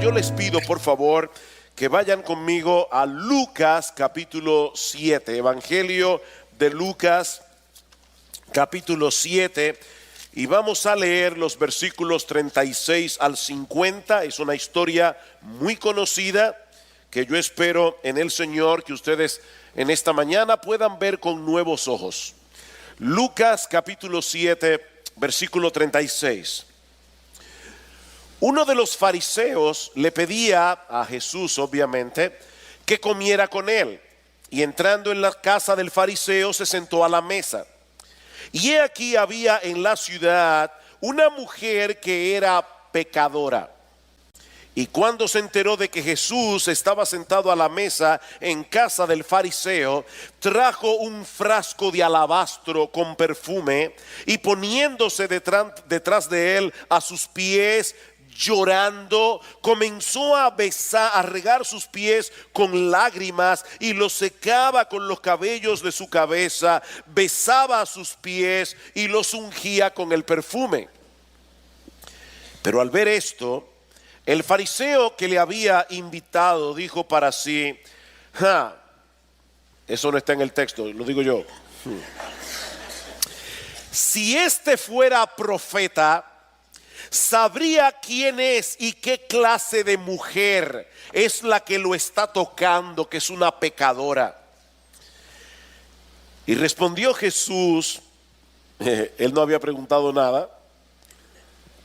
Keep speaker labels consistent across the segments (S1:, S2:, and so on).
S1: yo les pido por favor que vayan conmigo a Lucas capítulo 7, Evangelio de Lucas capítulo 7, y vamos a leer los versículos 36 al 50. Es una historia muy conocida que yo espero en el Señor que ustedes en esta mañana puedan ver con nuevos ojos. Lucas capítulo 7, versículo 36. Uno de los fariseos le pedía a Jesús, obviamente, que comiera con él. Y entrando en la casa del fariseo, se sentó a la mesa. Y he aquí había en la ciudad una mujer que era pecadora. Y cuando se enteró de que Jesús estaba sentado a la mesa en casa del fariseo, trajo un frasco de alabastro con perfume y poniéndose detrás de él a sus pies, llorando, comenzó a besar, a regar sus pies con lágrimas y los secaba con los cabellos de su cabeza, besaba a sus pies y los ungía con el perfume. Pero al ver esto, el fariseo que le había invitado dijo para sí: eso no está en el texto, lo digo yo. Si este fuera profeta, sabría quién es y qué clase de mujer es la que lo está tocando, que es una pecadora. Y respondió Jesús, él no había preguntado nada,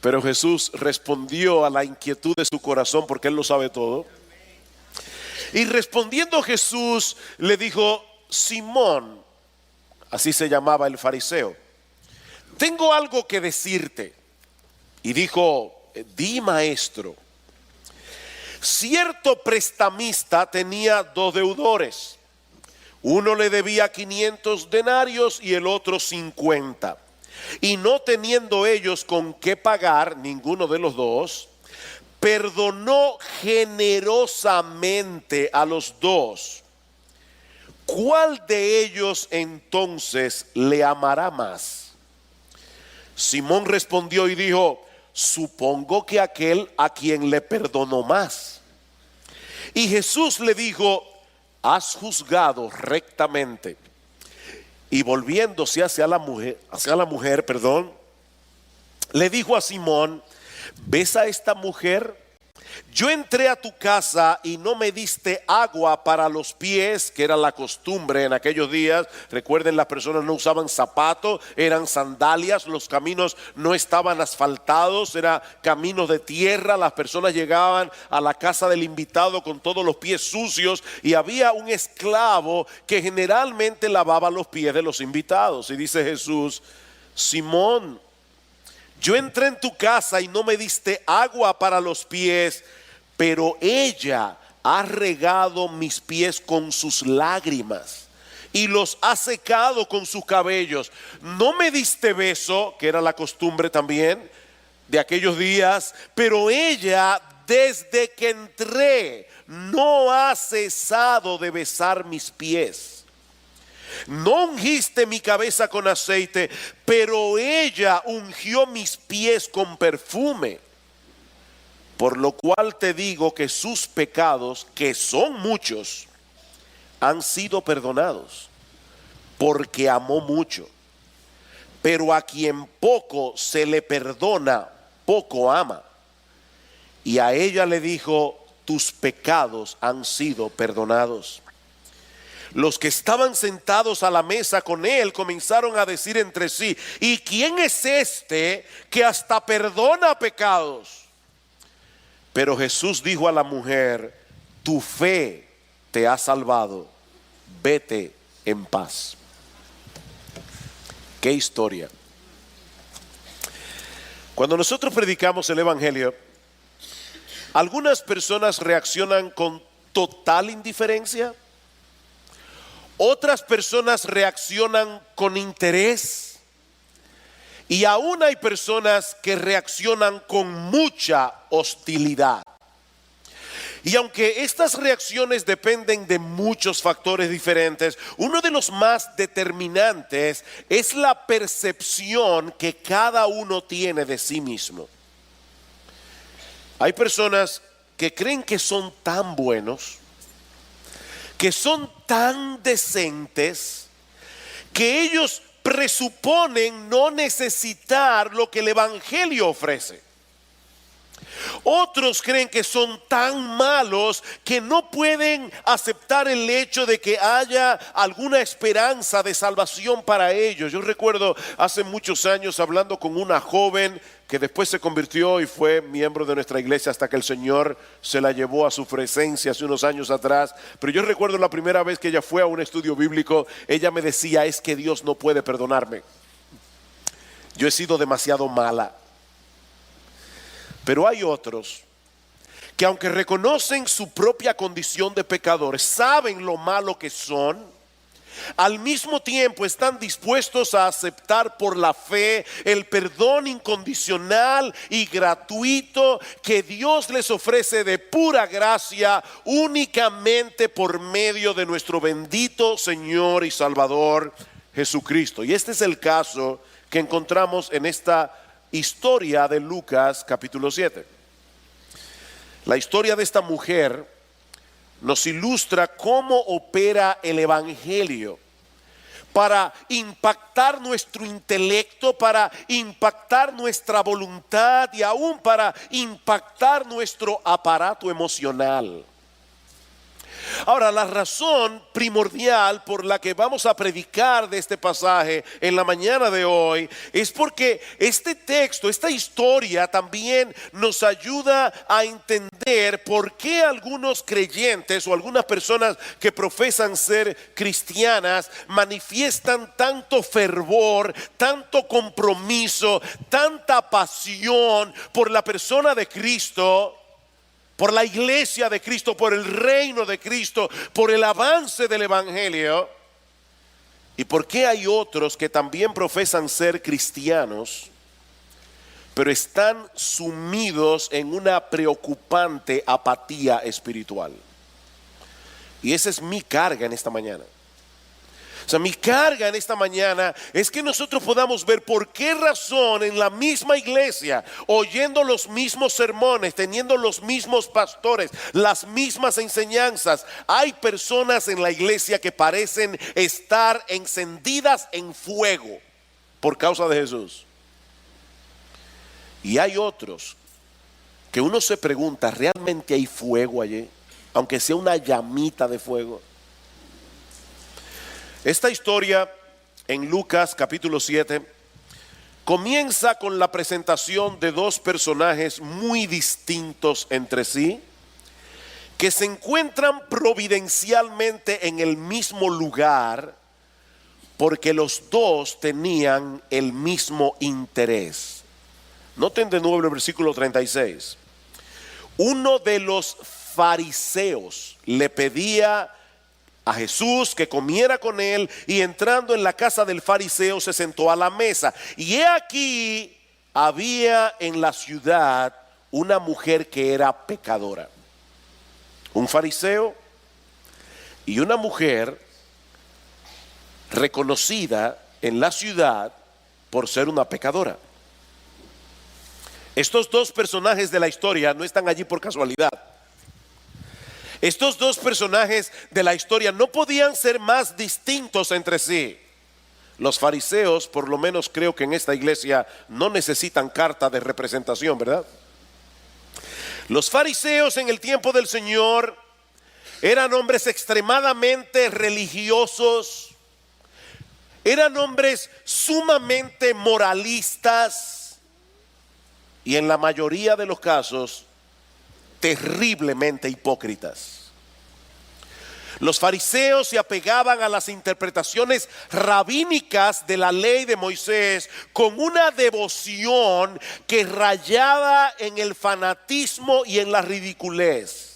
S1: pero Jesús respondió a la inquietud de su corazón porque él lo sabe todo. Y respondiendo Jesús le dijo: Simón, así se llamaba el fariseo, tengo algo que decirte. Y dijo: di, maestro. Cierto prestamista tenía dos deudores. Uno le debía 500 denarios y el otro 50. Y no teniendo ellos con qué pagar, ninguno de los dos, perdonó generosamente a los dos. ¿Cuál de ellos entonces le amará más? Simón respondió y dijo: supongo que aquel a quien le perdonó más. Y Jesús le dijo: has juzgado rectamente. Y volviéndose hacia la mujer, le dijo a Simón: ¿ves a esta mujer? Yo entré a tu casa y no me diste agua para los pies, que era la costumbre en aquellos días. Recuerden, las personas no usaban zapatos, eran sandalias, los caminos no estaban asfaltados, eran caminos de tierra. Las personas llegaban a la casa del invitado con todos los pies sucios y había un esclavo que generalmente lavaba los pies de los invitados. Y dice Jesús: Simón, yo entré en tu casa y no me diste agua para los pies, pero ella ha regado mis pies con sus lágrimas y los ha secado con sus cabellos. No me diste beso, que era la costumbre también de aquellos días, pero ella desde que entré no ha cesado de besar mis pies. No ungiste mi cabeza con aceite, pero ella ungió mis pies con perfume. Por lo cual te digo que sus pecados, que son muchos, han sido perdonados, porque amó mucho. Pero a quien poco se le perdona, poco ama. Y a ella le dijo: tus pecados han sido perdonados. Los que estaban sentados a la mesa con él comenzaron a decir entre sí: ¿y quién es este que hasta perdona pecados? Pero Jesús dijo a la mujer: tu fe te ha salvado, vete en paz. ¿Qué historia? Cuando nosotros predicamos el Evangelio, algunas personas reaccionan con total indiferencia. Otras personas reaccionan con interés y aún hay personas que reaccionan con mucha hostilidad. Y aunque estas reacciones dependen de muchos factores diferentes, uno de los más determinantes es la percepción que cada uno tiene de sí mismo. Hay personas que creen que son tan buenos, que son tan decentes, que ellos presuponen no necesitar lo que el Evangelio ofrece. Otros creen que son tan malos que no pueden aceptar el hecho de que haya alguna esperanza de salvación para ellos. Yo recuerdo hace muchos años hablando con una joven que después se convirtió y fue miembro de nuestra iglesia hasta que el Señor se la llevó a su presencia hace unos años atrás. Pero yo recuerdo la primera vez que ella fue a un estudio bíblico, ella me decía: es que Dios no puede perdonarme. Yo he sido demasiado mala. Pero hay otros que, aunque reconocen su propia condición de pecadores, saben lo malo que son, al mismo tiempo están dispuestos a aceptar por la fe el perdón incondicional y gratuito que Dios les ofrece de pura gracia, únicamente por medio de nuestro bendito Señor y Salvador Jesucristo. Y este es el caso que encontramos en esta historia de Lucas capítulo 7. La historia de esta mujer nos ilustra cómo opera el Evangelio para impactar nuestro intelecto, para impactar nuestra voluntad y aún para impactar nuestro aparato emocional. Ahora, la razón primordial por la que vamos a predicar de este pasaje en la mañana de hoy es porque este texto, esta historia también nos ayuda a entender por qué algunos creyentes o algunas personas que profesan ser cristianas manifiestan tanto fervor, tanto compromiso, tanta pasión por la persona de Cristo, por la iglesia de Cristo, por el reino de Cristo, por el avance del Evangelio. ¿Y por qué hay otros que también profesan ser cristianos, pero están sumidos en una preocupante apatía espiritual? Y esa es mi carga en esta mañana. O sea, mi carga en esta mañana es que nosotros podamos ver por qué razón en la misma iglesia, oyendo los mismos sermones, teniendo los mismos pastores, las mismas enseñanzas, hay personas en la iglesia que parecen estar encendidas en fuego por causa de Jesús. Y hay otros que uno se pregunta: ¿realmente hay fuego allí? Aunque sea una llamita de fuego. Esta historia en Lucas capítulo 7 comienza con la presentación de dos personajes muy distintos entre sí, que se encuentran providencialmente en el mismo lugar porque los dos tenían el mismo interés. Noten de nuevo el versículo 36. Uno de los fariseos le pedía a Jesús que comiera con él, y entrando en la casa del fariseo se sentó a la mesa. Y he aquí, había en la ciudad una mujer que era pecadora. Un fariseo y una mujer reconocida en la ciudad por ser una pecadora. Estos dos personajes de la historia no están allí por casualidad. Estos dos personajes de la historia no podían ser más distintos entre sí. Los fariseos, por lo menos creo que en esta iglesia, no necesitan carta de representación, ¿verdad? Los fariseos en el tiempo del Señor eran hombres extremadamente religiosos, eran hombres sumamente moralistas y en la mayoría de los casos terriblemente hipócritas. Los fariseos se apegaban a las interpretaciones rabínicas de la ley de Moisés con una devoción que rayaba en el fanatismo y en la ridiculez.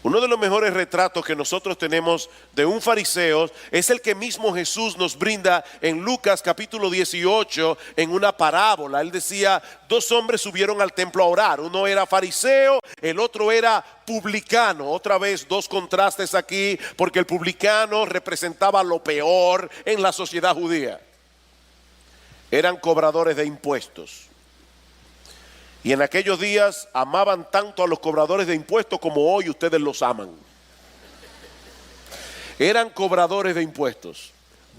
S1: Uno de los mejores retratos que nosotros tenemos de un fariseo es el que mismo Jesús nos brinda en Lucas capítulo 18 en una parábola. Él decía: dos hombres subieron al templo a orar. Uno era fariseo, el otro era publicano. Otra vez dos contrastes aquí, porque el publicano representaba lo peor en la sociedad judía. Eran cobradores de impuestos. Y en aquellos días amaban tanto a los cobradores de impuestos como hoy ustedes los aman. Eran cobradores de impuestos.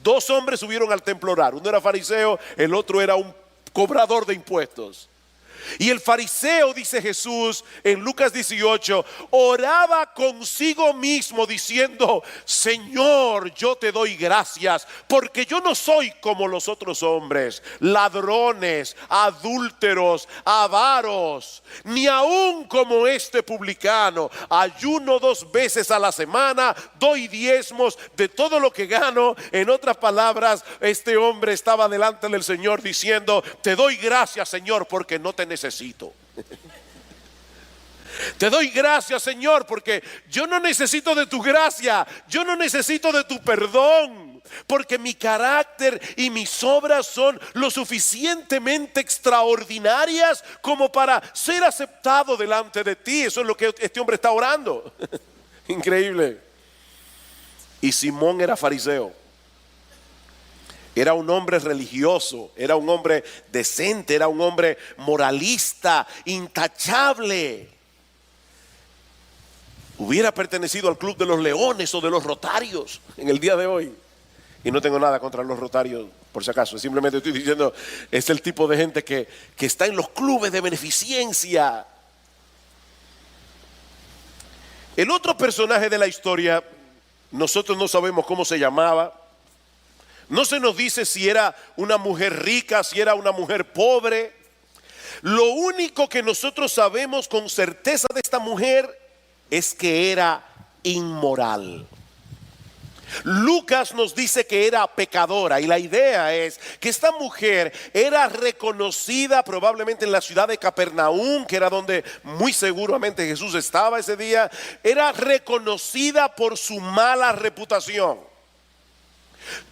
S1: Dos hombres subieron al templo a orar. Uno era fariseo, el otro era un cobrador de impuestos. Y el fariseo, dice Jesús en Lucas 18, oraba consigo mismo diciendo: Señor, yo te doy gracias porque yo no soy como los otros hombres, ladrones, adúlteros, avaros, ni aun como este publicano. Ayuno 2 veces a la semana, doy diezmos de todo lo que gano. En otras palabras, este hombre estaba delante del Señor diciendo: te doy gracias, Señor, porque no te necesito. Te doy gracias, Señor, porque yo no necesito de tu gracia, yo no necesito de tu perdón, porque mi carácter y mis obras son lo suficientemente extraordinarias como para ser aceptado delante de ti. Eso es lo que este hombre está orando. Increíble. Y Simón era fariseo. Era un hombre religioso, era un hombre decente, era un hombre moralista, intachable. Hubiera pertenecido al club de los leones o de los rotarios en el día de hoy. Y no tengo nada contra los rotarios, por si acaso. Simplemente estoy diciendo, es el tipo de gente que está en los clubes de beneficencia. El otro personaje de la historia, nosotros no sabemos cómo se llamaba. No se nos dice si era una mujer rica, si era una mujer pobre. Lo único que nosotros sabemos con certeza de esta mujer es que era inmoral. Lucas nos dice que era pecadora, y la idea es que esta mujer era reconocida probablemente en la ciudad de Capernaum, que era donde muy seguramente Jesús estaba ese día. Era reconocida por su mala reputación.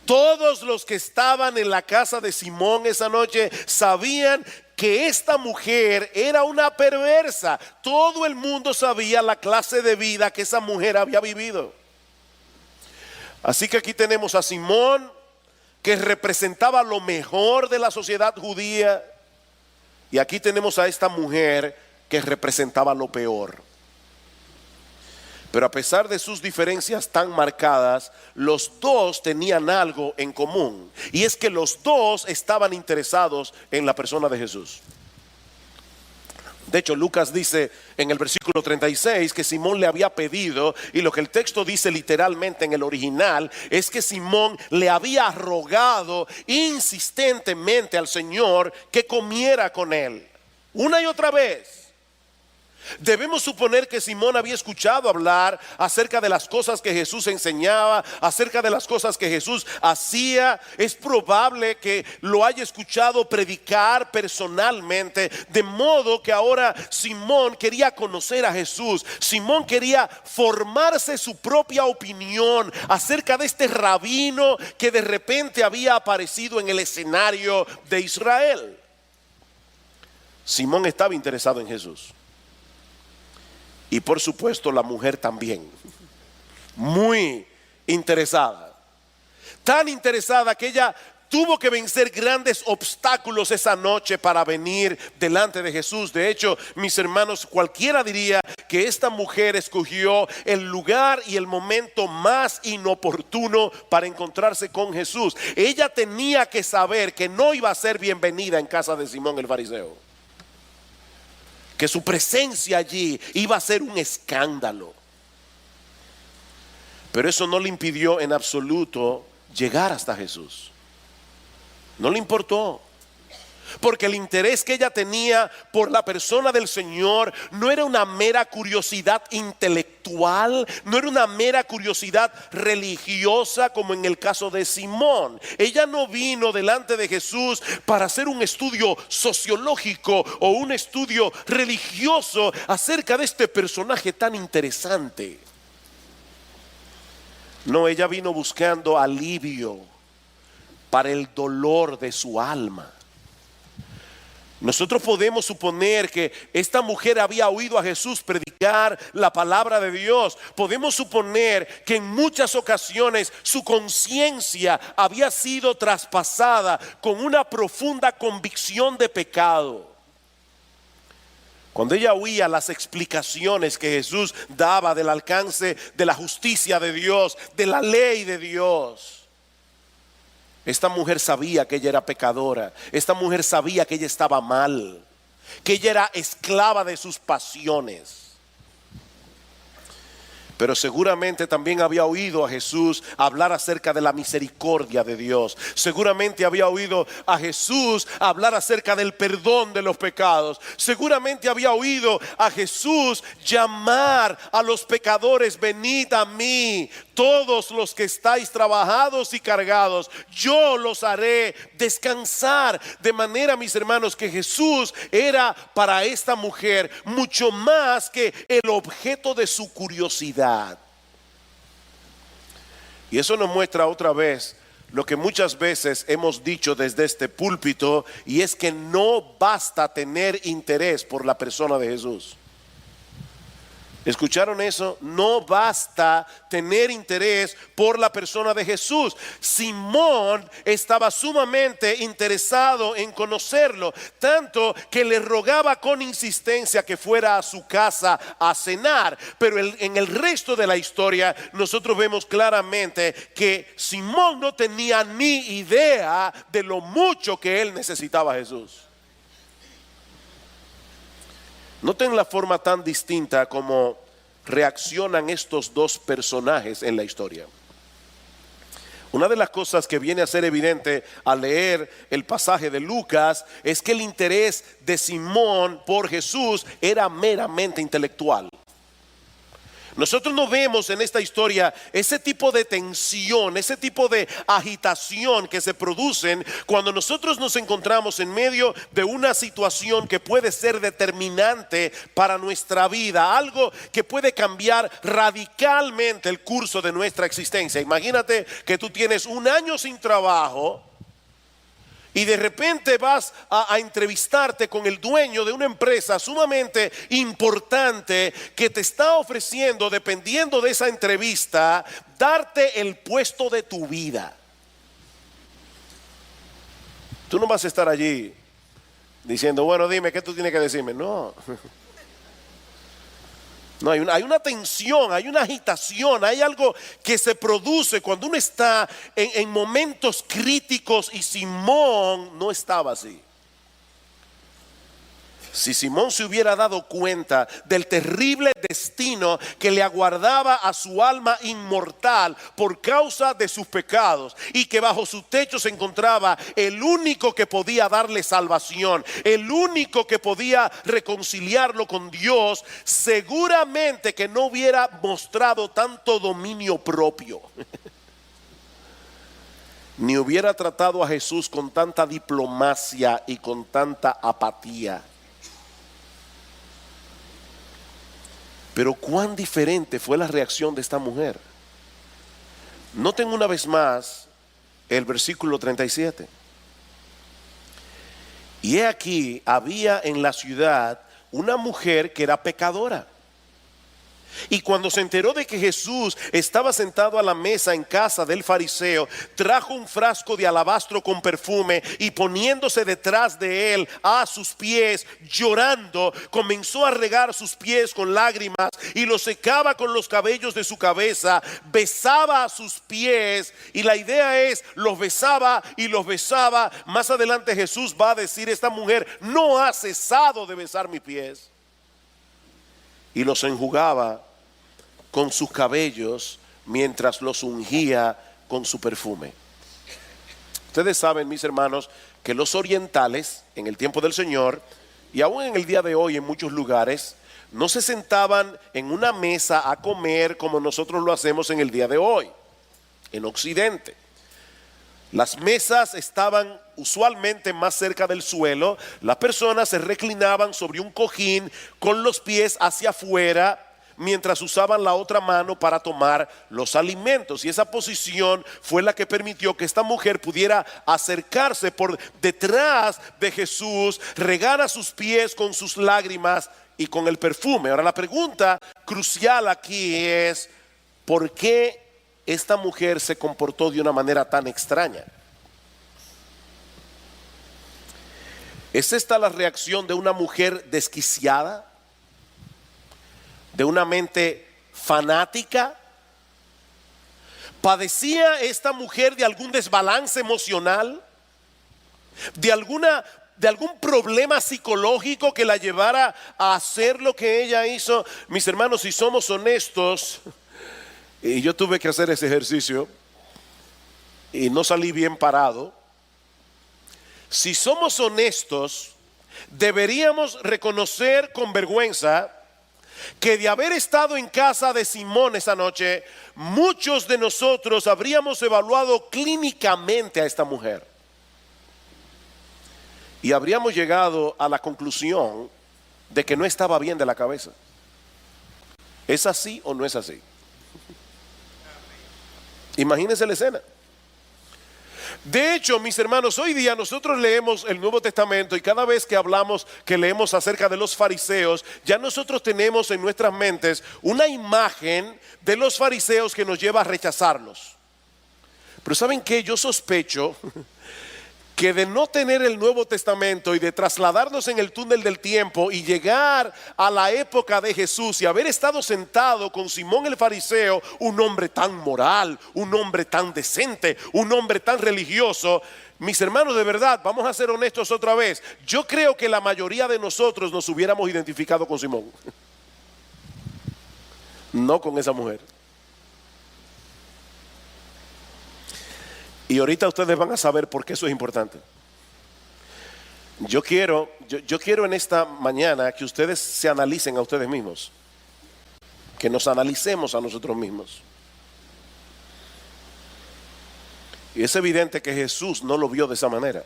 S1: Todos los que estaban en la casa de Simón esa noche sabían que esta mujer era una perversa. Todo el mundo sabía la clase de vida que esa mujer había vivido. Así que aquí tenemos a Simón, que representaba lo mejor de la sociedad judía, y aquí tenemos a esta mujer que representaba lo peor. Pero a pesar de sus diferencias tan marcadas, los dos tenían algo en común, y es que los dos estaban interesados en la persona de Jesús. De hecho, Lucas dice en el versículo 36 que Simón le había pedido, y lo que el texto dice literalmente en el original es que Simón le había rogado insistentemente al Señor que comiera con él, una y otra vez. Debemos suponer que Simón había escuchado hablar acerca de las cosas que Jesús enseñaba, acerca de las cosas que Jesús hacía. Es probable que lo haya escuchado predicar personalmente, de modo que ahora Simón quería conocer a Jesús. Simón quería formarse su propia opinión acerca de este rabino que de repente había aparecido en el escenario de Israel. Simón estaba interesado en Jesús. Y por supuesto la mujer también, muy interesada. Tan interesada que ella tuvo que vencer grandes obstáculos esa noche para venir delante de Jesús. De hecho, mis hermanos, cualquiera diría que esta mujer escogió el lugar y el momento más inoportuno para encontrarse con Jesús. Ella tenía que saber que no iba a ser bienvenida en casa de Simón el fariseo, que su presencia allí iba a ser un escándalo. Pero eso no le impidió en absoluto llegar hasta Jesús. No le importó, porque el interés que ella tenía por la persona del Señor no era una mera curiosidad intelectual, no era una mera curiosidad religiosa como en el caso de Simón. Ella no vino delante de Jesús para hacer un estudio sociológico o un estudio religioso acerca de este personaje tan interesante. No, ella vino buscando alivio para el dolor de su alma. Nosotros podemos suponer que esta mujer había oído a Jesús predicar la palabra de Dios. Podemos suponer que en muchas ocasiones su conciencia había sido traspasada con una profunda convicción de pecado. Cuando ella oía las explicaciones que Jesús daba del alcance de la justicia de Dios, de la ley de Dios, esta mujer sabía que ella era pecadora. Esta mujer sabía que ella estaba mal, que ella era esclava de sus pasiones. Pero seguramente también había oído a Jesús hablar acerca de la misericordia de Dios. Seguramente había oído a Jesús hablar acerca del perdón de los pecados. Seguramente había oído a Jesús llamar a los pecadores: venid a mí, todos los que estáis trabajados y cargados, yo los haré descansar. De manera, mis hermanos, que Jesús era para esta mujer mucho más que el objeto de su curiosidad. Y eso nos muestra otra vez lo que muchas veces hemos dicho desde este púlpito, y es que no basta tener interés por la persona de Jesús. ¿Escucharon eso? No basta tener interés por la persona de Jesús. Simón estaba sumamente interesado en conocerlo, tanto que le rogaba con insistencia que fuera a su casa a cenar. Pero en el resto de la historia nosotros vemos claramente que Simón no tenía ni idea de lo mucho que él necesitaba a Jesús. Noten la forma tan distinta como reaccionan estos dos personajes en la historia. Una de las cosas que viene a ser evidente al leer el pasaje de Lucas es que el interés de Simón por Jesús era meramente intelectual. Nosotros no vemos en esta historia ese tipo de tensión, ese tipo de agitación que se producen cuando nosotros nos encontramos en medio de una situación que puede ser determinante para nuestra vida, algo que puede cambiar radicalmente el curso de nuestra existencia. Imagínate que tú tienes un año sin trabajo y de repente vas a entrevistarte con el dueño de una empresa sumamente importante que te está ofreciendo, dependiendo de esa entrevista, darte el puesto de tu vida. Tú no vas a estar allí diciendo: bueno, dime, ¿qué tú tienes que decirme? No. No, hay una tensión, hay una agitación, hay algo que se produce cuando uno está en momentos críticos, y Simón no estaba así. Si Simón se hubiera dado cuenta del terrible destino que le aguardaba a su alma inmortal por causa de sus pecados, y que bajo su techo se encontraba el único que podía darle salvación, el único que podía reconciliarlo con Dios, seguramente que no hubiera mostrado tanto dominio propio, ni hubiera tratado a Jesús con tanta diplomacia y con tanta apatía. Pero cuán diferente fue la reacción de esta mujer. Noten una vez más el versículo 37. Y he aquí, había en la ciudad una mujer que era pecadora. Y cuando se enteró de que Jesús estaba sentado a la mesa en casa del fariseo, trajo un frasco de alabastro con perfume, y poniéndose detrás de él a sus pies, llorando, comenzó a regar sus pies con lágrimas y los secaba con los cabellos de su cabeza. Besaba a sus pies, y la idea es, los besaba y los besaba. Más adelante Jesús va a decir: esta mujer no ha cesado de besar mis pies. Y los enjugaba con sus cabellos mientras los ungía con su perfume. Ustedes saben, mis hermanos, que los orientales en el tiempo del Señor, y aún en el día de hoy en muchos lugares, no se sentaban en una mesa a comer como nosotros lo hacemos en el día de hoy en Occidente. Las mesas estaban usualmente más cerca del suelo. Las personas se reclinaban sobre un cojín con los pies hacia afuera, mientras usaban la otra mano para tomar los alimentos. Y esa posición fue la que permitió que esta mujer pudiera acercarse por detrás de Jesús, regar a sus pies con sus lágrimas y con el perfume. Ahora, la pregunta crucial aquí es: ¿por qué esta mujer se comportó de una manera tan extraña? ¿Es esta la reacción de una mujer desquiciada? de una mente fanática? ¿Padecía esta mujer de algún desbalance emocional? ¿De algún problema psicológico que la llevara a hacer lo que ella hizo? Mis hermanos, si somos honestos, y yo tuve que hacer ese ejercicio y no salí bien parado. Si somos honestos, deberíamos reconocer con vergüenza que de haber estado en casa de Simón esa noche, muchos de nosotros habríamos evaluado clínicamente a esta mujer y habríamos llegado a la conclusión de que no estaba bien de la cabeza. ¿Es así o no es así? Imagínense la escena. De hecho, mis hermanos, hoy día nosotros leemos el Nuevo Testamento y cada vez que hablamos, que leemos acerca de los fariseos, ya nosotros tenemos en nuestras mentes una imagen de los fariseos que nos lleva a rechazarlos. Pero ¿saben qué? Yo sospecho que de no tener el Nuevo Testamento y de trasladarnos en el túnel del tiempo y llegar a la época de Jesús y haber estado sentado con Simón el fariseo, un hombre tan moral, un hombre tan decente, un hombre tan religioso, mis hermanos, de verdad, vamos a ser honestos otra vez, yo creo que la mayoría de nosotros nos hubiéramos identificado con Simón, no con esa mujer. Y ahorita ustedes van a saber por qué eso es importante. Yo quiero en esta mañana que ustedes se analicen a ustedes mismos, que nos analicemos a nosotros mismos. Y es evidente que Jesús no lo vio de esa manera.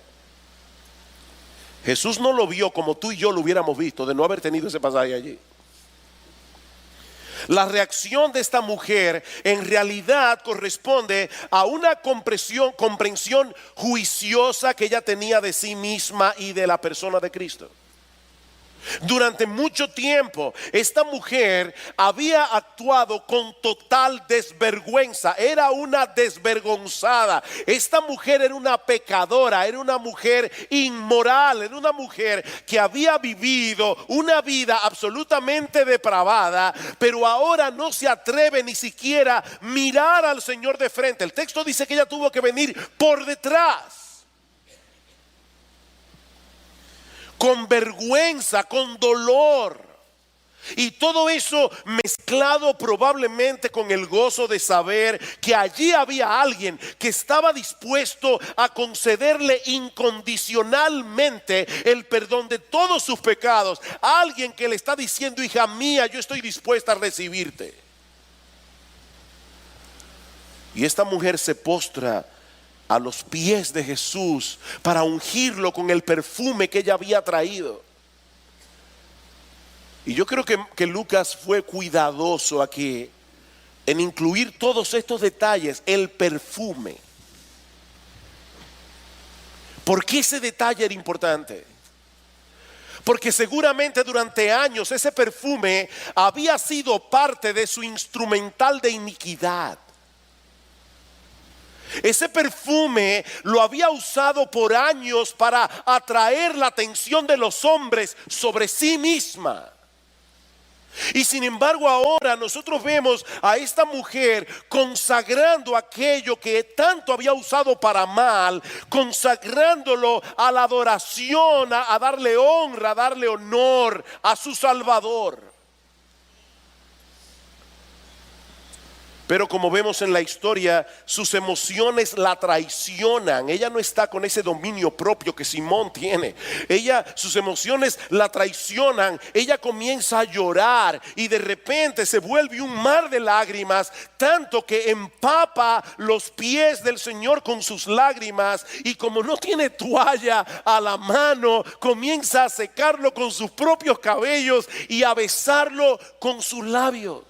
S1: Jesús no lo vio como tú y yo lo hubiéramos visto, de no haber tenido ese pasaje allí. La reacción de esta mujer en realidad corresponde a una comprensión juiciosa que ella tenía de sí misma y de la persona de Cristo. Durante mucho tiempo esta mujer había actuado con total desvergüenza, era una desvergonzada. Esta mujer era una pecadora, era una mujer inmoral, era una mujer que había vivido una vida absolutamente depravada, pero ahora no se atreve ni siquiera a mirar al Señor de frente. El texto dice que ella tuvo que venir por detrás, con vergüenza, con dolor. Y todo eso mezclado probablemente con el gozo de saber que allí había alguien que estaba dispuesto a concederle incondicionalmente el perdón de todos sus pecados. Alguien que le está diciendo: hija mía, yo estoy dispuesta a recibirte. Y esta mujer se postra a los pies de Jesús para ungirlo con el perfume que ella había traído. Y yo creo que Lucas fue cuidadoso aquí en incluir todos estos detalles, el perfume. ¿Por qué ese detalle era importante? Porque seguramente durante años ese perfume había sido parte de su instrumental de iniquidad. Ese perfume lo había usado por años para atraer la atención de los hombres sobre sí misma. Y sin embargo ahora nosotros vemos a esta mujer consagrando aquello que tanto había usado para mal, consagrándolo a la adoración, a darle honra, a darle honor a su Salvador. Pero como vemos en la historia, sus emociones la traicionan. Ella no está con ese dominio propio que Simón tiene. Sus emociones la traicionan. Ella comienza a llorar y de repente se vuelve un mar de lágrimas, tanto que empapa los pies del Señor con sus lágrimas. Y como no tiene toalla a la mano, comienza a secarlo con sus propios cabellos y a besarlo con sus labios.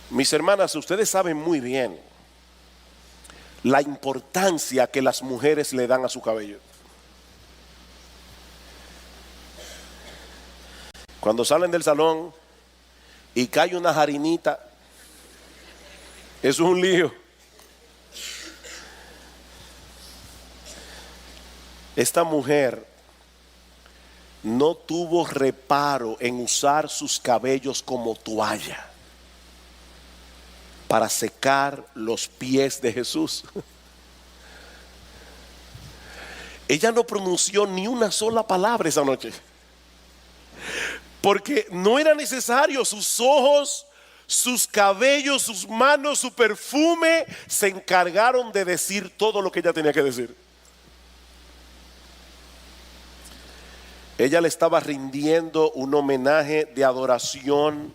S1: Mis hermanas, ustedes saben muy bien la importancia que las mujeres le dan a su cabello. Cuando salen del salón y cae una jarinita, eso es un lío. Esta mujer no tuvo reparo en usar sus cabellos como toalla para secar los pies de Jesús. Ella no pronunció ni una sola palabra esa noche, porque no era necesario. Sus ojos, sus cabellos, sus manos, su perfume se encargaron de decir todo lo que ella tenía que decir. Ella le estaba rindiendo un homenaje de adoración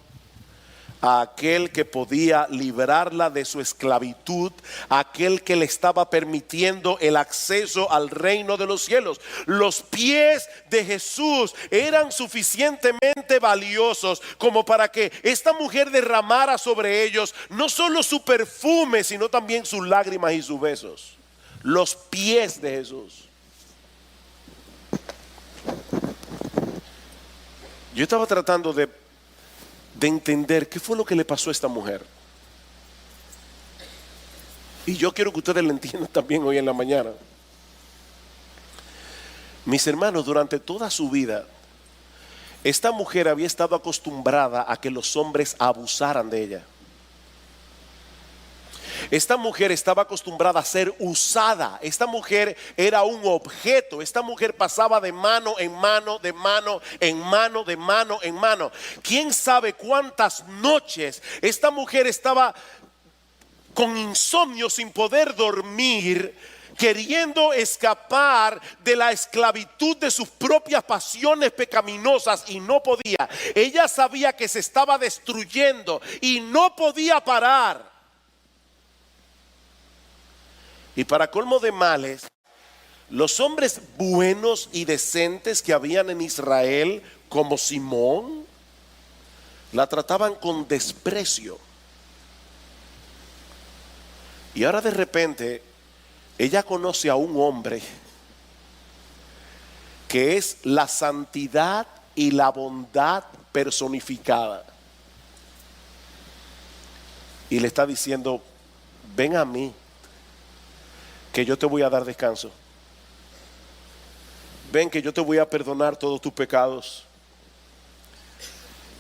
S1: a aquel que podía librarla de su esclavitud, a aquel que le estaba permitiendo el acceso al reino de los cielos. Los pies de Jesús eran suficientemente valiosos como para que esta mujer derramara sobre ellos no solo su perfume, sino también sus lágrimas y sus besos. Los pies de Jesús. Yo estaba tratando de entender qué fue lo que le pasó a esta mujer. Y yo quiero que ustedes lo entiendan también hoy en la mañana. Mis hermanos, durante toda su vida, esta mujer había estado acostumbrada a que los hombres abusaran de ella. Esta mujer estaba acostumbrada a ser usada. Esta mujer era un objeto. Esta mujer pasaba de mano en mano, de mano en mano, de mano en mano. ¿Quién sabe cuántas noches esta mujer estaba con insomnio, sin poder dormir, queriendo escapar de la esclavitud de sus propias pasiones pecaminosas, y no podía? Ella sabía que se estaba destruyendo y no podía parar. Y para colmo de males, los hombres buenos y decentes que habían en Israel, como Simón, la trataban con desprecio. Y ahora de repente, ella conoce a un hombre que es la santidad y la bondad personificada. Y le está diciendo: ven a mí, que yo te voy a dar descanso. Ven que yo te voy a perdonar todos tus pecados.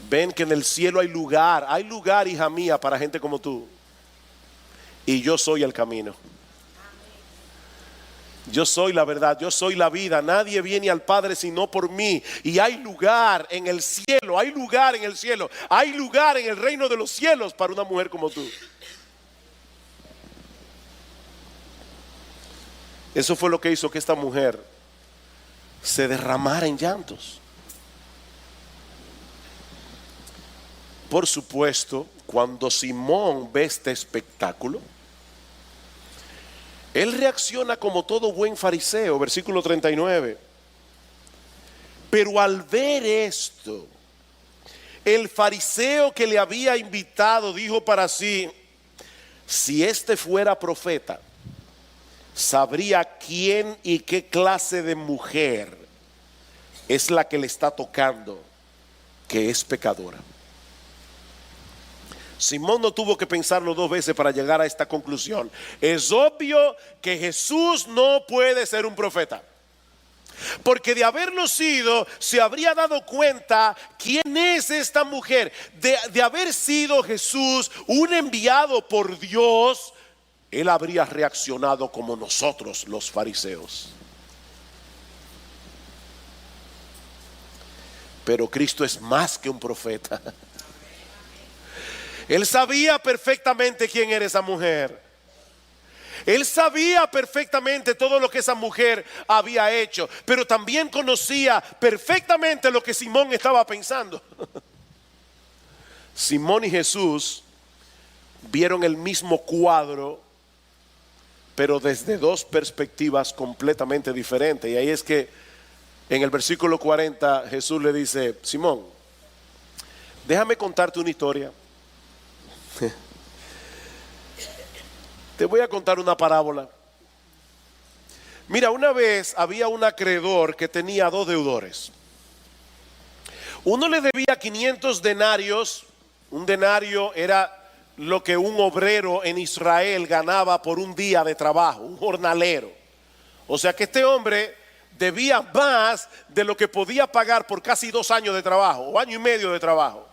S1: Ven que en el cielo hay lugar, hija mía, para gente como tú. Y yo soy el camino. Yo soy la verdad, yo soy la vida. Nadie viene al Padre sino por mí. Y hay lugar en el cielo, hay lugar en el cielo, hay lugar en el reino de los cielos para una mujer como tú. Eso fue lo que hizo que esta mujer se derramara en llantos. Por supuesto, cuando Simón ve este espectáculo, él reacciona como todo buen fariseo, versículo 39. Pero al ver esto, el fariseo que le había invitado dijo para sí: si este fuera profeta, sabría quién y qué clase de mujer es la que le está tocando, que es pecadora. Simón no tuvo que pensarlo dos veces para llegar a esta conclusión. Es obvio que Jesús no puede ser un profeta, porque de haberlo sido, se habría dado cuenta quién es esta mujer. De haber sido Jesús un enviado por Dios, él habría reaccionado como nosotros los fariseos. Pero Cristo es más que un profeta. Él sabía perfectamente quién era esa mujer. Él sabía perfectamente todo lo que esa mujer había hecho, pero también conocía perfectamente lo que Simón estaba pensando. Simón y Jesús vieron el mismo cuadro, pero desde dos perspectivas completamente diferentes. Y ahí es que en el versículo 40 Jesús le dice: Simón, déjame contarte una historia. Te voy a contar una parábola. Mira, una vez había un acreedor que tenía dos deudores. Uno le debía 500 denarios. Un denario era lo que un obrero en Israel ganaba por un día de trabajo, un jornalero. O sea que este hombre debía más de lo que podía pagar por casi 2 años de trabajo o año y medio de trabajo.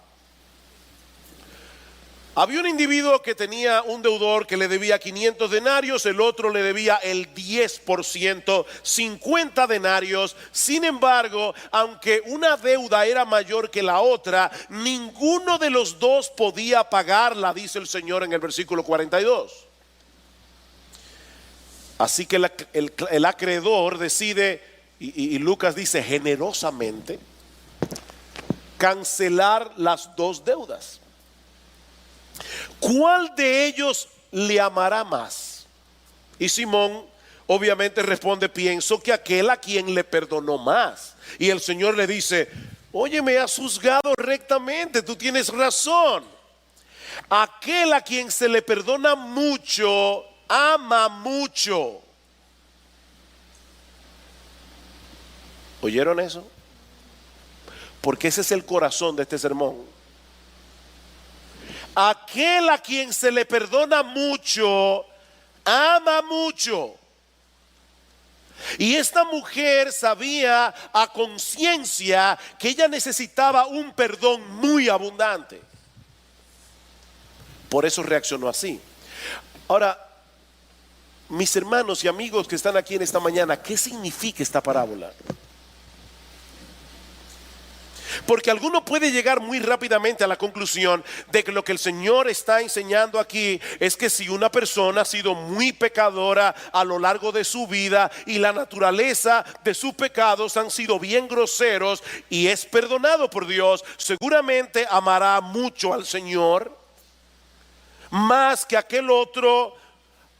S1: Había un individuo que tenía un deudor que le debía 500 denarios, el otro le debía el 10%, 50 denarios. Sin embargo, aunque una deuda era mayor que la otra, ninguno de los dos podía pagarla, dice el Señor en el versículo 42. Así que el acreedor decide, y Lucas dice generosamente, cancelar las dos deudas. ¿Cuál de ellos le amará más? Y Simón obviamente responde: pienso que aquel a quien le perdonó más. Y el Señor le dice: oye, me has juzgado rectamente, tú tienes razón. Aquel a quien se le perdona mucho, ama mucho. ¿Oyeron eso? Porque ese es el corazón de este sermón. Aquel a quien se le perdona mucho, ama mucho. Y esta mujer sabía a conciencia que ella necesitaba un perdón muy abundante. Por eso reaccionó así. Ahora, mis hermanos y amigos que están aquí en esta mañana, ¿qué significa esta parábola? Porque alguno puede llegar muy rápidamente a la conclusión de que lo que el Señor está enseñando aquí es que si una persona ha sido muy pecadora a lo largo de su vida y la naturaleza de sus pecados han sido bien groseros y es perdonado por Dios, seguramente amará mucho al Señor más que aquel otro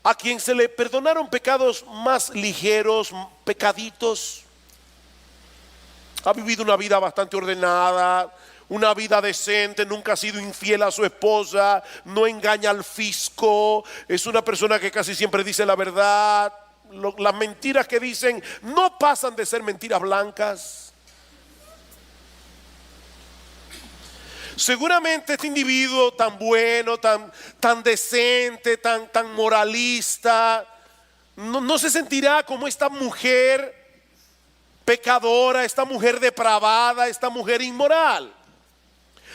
S1: a quien se le perdonaron pecados más ligeros, pecaditos. Ha vivido una vida bastante ordenada, una vida decente, nunca ha sido infiel a su esposa, no engaña al fisco, es una persona que casi siempre dice la verdad. Las mentiras que dicen no pasan de ser mentiras blancas. Seguramente este individuo tan bueno, tan decente, tan moralista, no se sentirá como esta mujer pecadora, esta mujer depravada, esta mujer inmoral.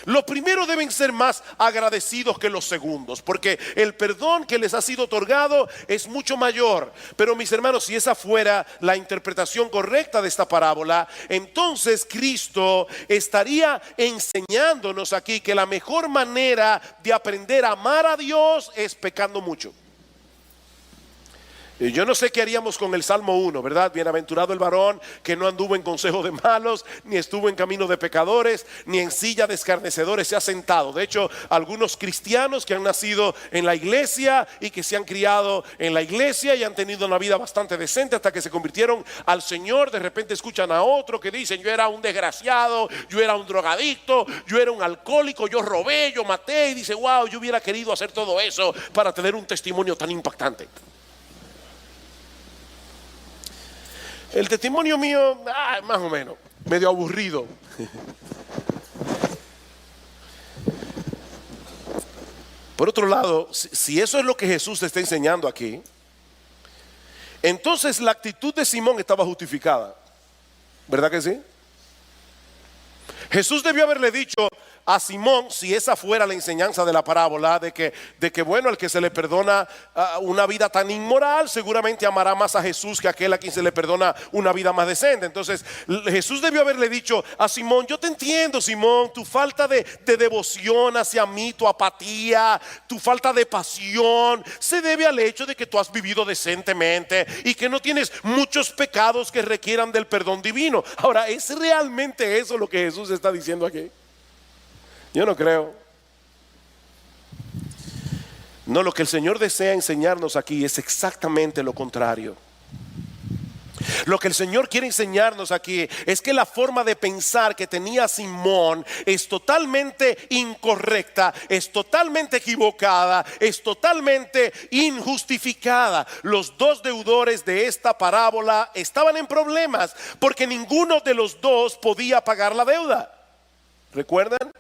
S1: Los primeros deben ser más agradecidos que los segundos, porque el perdón que les ha sido otorgado es mucho mayor. Pero mis hermanos, si esa fuera la interpretación correcta de esta parábola, entonces Cristo estaría enseñándonos aquí que la mejor manera de aprender a amar a Dios es pecando mucho. Yo no sé qué haríamos con el Salmo 1, ¿verdad? Bienaventurado el varón que no anduvo en consejo de malos, ni estuvo en camino de pecadores, ni en silla de escarnecedores se ha sentado. De hecho, algunos cristianos que han nacido en la iglesia y que se han criado en la iglesia y han tenido una vida bastante decente hasta que se convirtieron al Señor, de repente escuchan a otro que dicen: yo era un desgraciado, yo era un drogadicto, yo era un alcohólico, yo robé, yo maté. Y dice: wow, yo hubiera querido hacer todo eso para tener un testimonio tan impactante. El testimonio mío, más o menos, medio aburrido. Por otro lado, si eso es lo que Jesús te está enseñando aquí, entonces la actitud de Simón estaba justificada. ¿Verdad que sí? Jesús debió haberle dicho a Simón, si esa fuera la enseñanza de la parábola, de que bueno, al que se le perdona una vida tan inmoral, seguramente amará más a Jesús que aquel a quien se le perdona una vida más decente. Entonces Jesús debió haberle dicho a Simón: yo te entiendo, Simón, tu falta de devoción hacia mí, tu apatía, tu falta de pasión se debe al hecho de que tú has vivido decentemente y que no tienes muchos pecados que requieran del perdón divino. Ahora, ¿es realmente eso lo que Jesús está diciendo aquí? Yo no creo. No, lo que el Señor desea enseñarnos aquí es exactamente lo contrario. Lo que el Señor quiere enseñarnos aquí es que la forma de pensar que tenía Simón es totalmente incorrecta, es totalmente equivocada, es totalmente injustificada. Los dos deudores de esta parábola estaban en problemas porque ninguno de los dos podía pagar la deuda. ¿Recuerdan?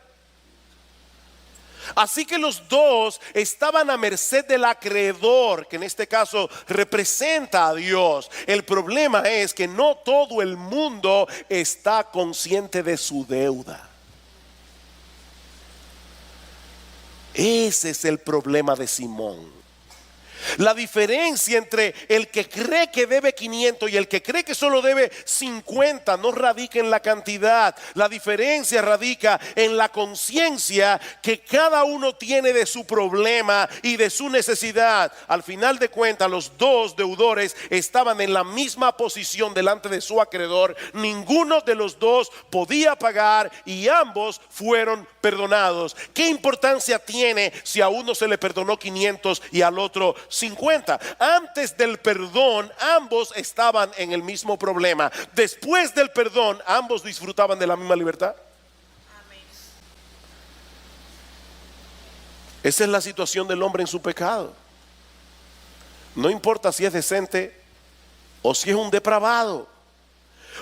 S1: Así que los dos estaban a merced del acreedor, que en este caso representa a Dios. El problema es que no todo el mundo está consciente de su deuda. Ese es el problema de Simón. La diferencia entre el que cree que debe 500 y el que cree que solo debe 50 no radica en la cantidad. La diferencia radica en la conciencia que cada uno tiene de su problema y de su necesidad. Al final de cuentas, los dos deudores estaban en la misma posición delante de su acreedor. Ninguno de los dos podía pagar y ambos fueron perdonados. ¿Qué importancia tiene si a uno se le perdonó 500 y al otro 50? Antes del perdón, ambos estaban en el mismo problema. Después del perdón, ambos disfrutaban de la misma libertad. Amén. Esa es la situación del hombre en su pecado. No importa si es decente o si es un depravado.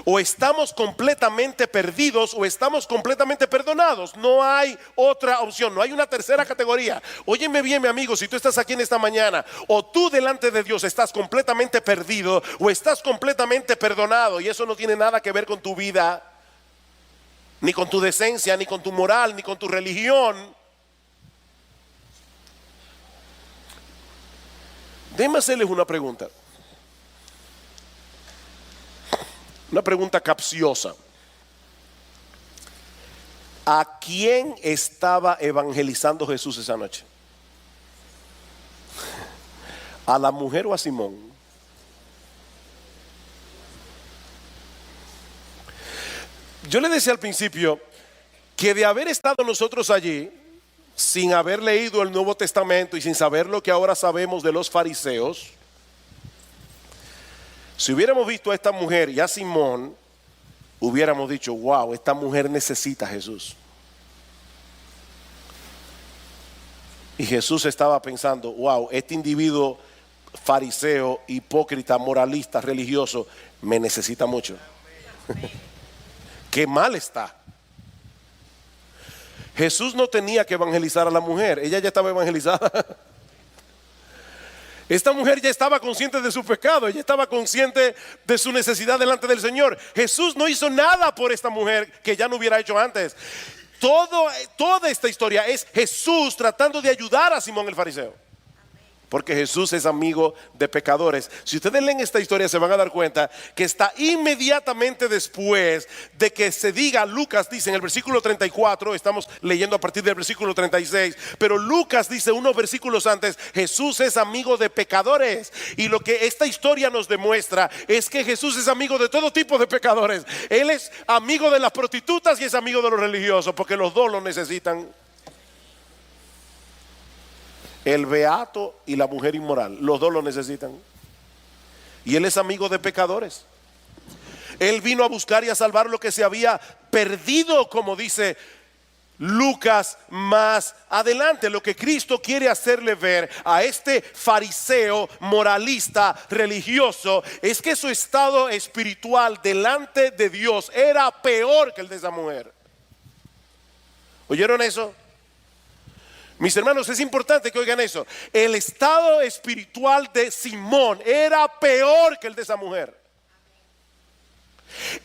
S1: O estamos completamente perdidos o estamos completamente perdonados. No hay otra opción, no hay una tercera categoría. Óyeme bien, mi amigo, si tú estás aquí en esta mañana, o tú delante de Dios estás completamente perdido o estás completamente perdonado, y eso no tiene nada que ver con tu vida, ni con tu decencia, ni con tu moral, ni con tu religión. Déjenme hacerles una pregunta. Una pregunta capciosa. ¿A quién estaba evangelizando Jesús esa noche? ¿A la mujer o a Simón? Yo le decía al principio que de haber estado nosotros allí, sin haber leído el Nuevo Testamento y sin saber lo que ahora sabemos de los fariseos, si hubiéramos visto a esta mujer y a Simón, hubiéramos dicho: wow, esta mujer necesita a Jesús. Y Jesús estaba pensando: wow, este individuo fariseo, hipócrita, moralista, religioso, me necesita mucho. Qué mal está. Jesús no tenía que evangelizar a la mujer, ella ya estaba evangelizada. Esta mujer ya estaba consciente de su pecado, ella estaba consciente de su necesidad delante del Señor. Jesús no hizo nada por esta mujer que ya no hubiera hecho antes. Toda esta historia es Jesús tratando de ayudar a Simón el fariseo. Porque Jesús es amigo de pecadores. Si ustedes leen esta historia se van a dar cuenta que está inmediatamente después de que se diga. Lucas dice en el versículo 34, estamos leyendo a partir del versículo 36, pero Lucas dice unos versículos antes: Jesús es amigo de pecadores. Y lo que esta historia nos demuestra es que Jesús es amigo de todo tipo de pecadores. Él es amigo de las prostitutas y es amigo de los religiosos, porque los dos lo necesitan. El beato y la mujer inmoral, los dos lo necesitan. Y Él es amigo de pecadores. Él vino a buscar y a salvar lo que se había perdido, como dice Lucas más adelante. Lo que Cristo quiere hacerle ver a este fariseo moralista religioso es que su estado espiritual delante de Dios era peor que el de esa mujer. ¿Oyeron eso? Mis hermanos, es importante que oigan eso. El estado espiritual de Simón era peor que el de esa mujer.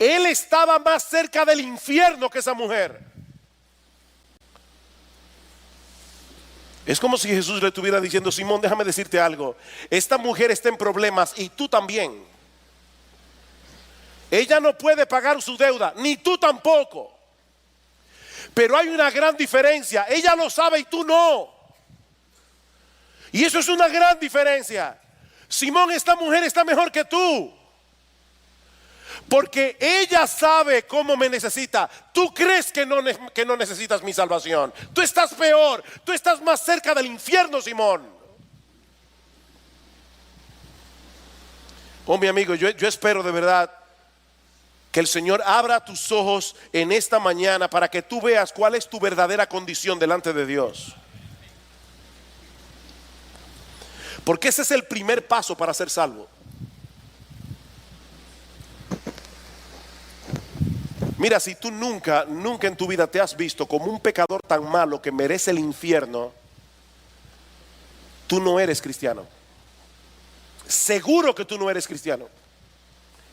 S1: Él estaba más cerca del infierno que esa mujer. Es como si Jesús le estuviera diciendo: Simón, déjame decirte algo. Esta mujer está en problemas y tú también. Ella no puede pagar su deuda, ni tú tampoco. Pero hay una gran diferencia. Ella lo sabe y tú no. Y eso es una gran diferencia. Simón, esta mujer está mejor que tú, porque ella sabe cómo me necesita. Tú crees que no necesitas mi salvación. Tú estás peor. Tú estás más cerca del infierno, Simón. Oh, mi amigo, yo espero de verdad que el Señor abra tus ojos en esta mañana para que tú veas cuál es tu verdadera condición delante de Dios. Porque ese es el primer paso para ser salvo. Mira, si tú nunca en tu vida te has visto como un pecador tan malo que merece el infierno, tú no eres cristiano. Seguro que tú no eres cristiano.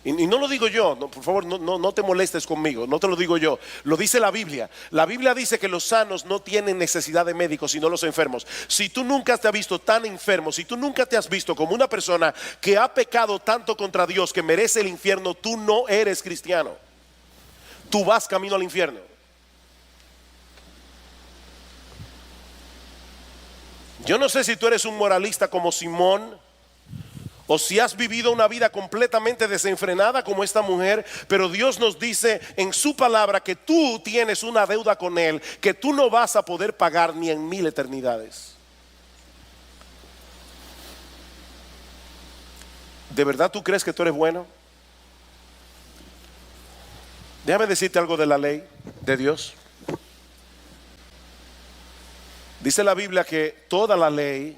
S1: Y no lo digo yo, no, por favor, no te molestes conmigo, no te lo digo yo, lo dice la Biblia. La Biblia dice que los sanos no tienen necesidad de médicos, sino los enfermos. Si tú nunca te has visto tan enfermo, si tú nunca te has visto como una persona que ha pecado tanto contra Dios que merece el infierno, tú no eres cristiano. Tú vas camino al infierno. Yo no sé si tú eres un moralista como Simón, o si has vivido una vida completamente desenfrenada como esta mujer, pero Dios nos dice en su palabra que tú tienes una deuda con Él que tú no vas a poder pagar ni en 1000 eternidades. ¿De verdad tú crees que tú eres bueno? Déjame decirte algo de la ley de Dios. Dice la Biblia que toda la ley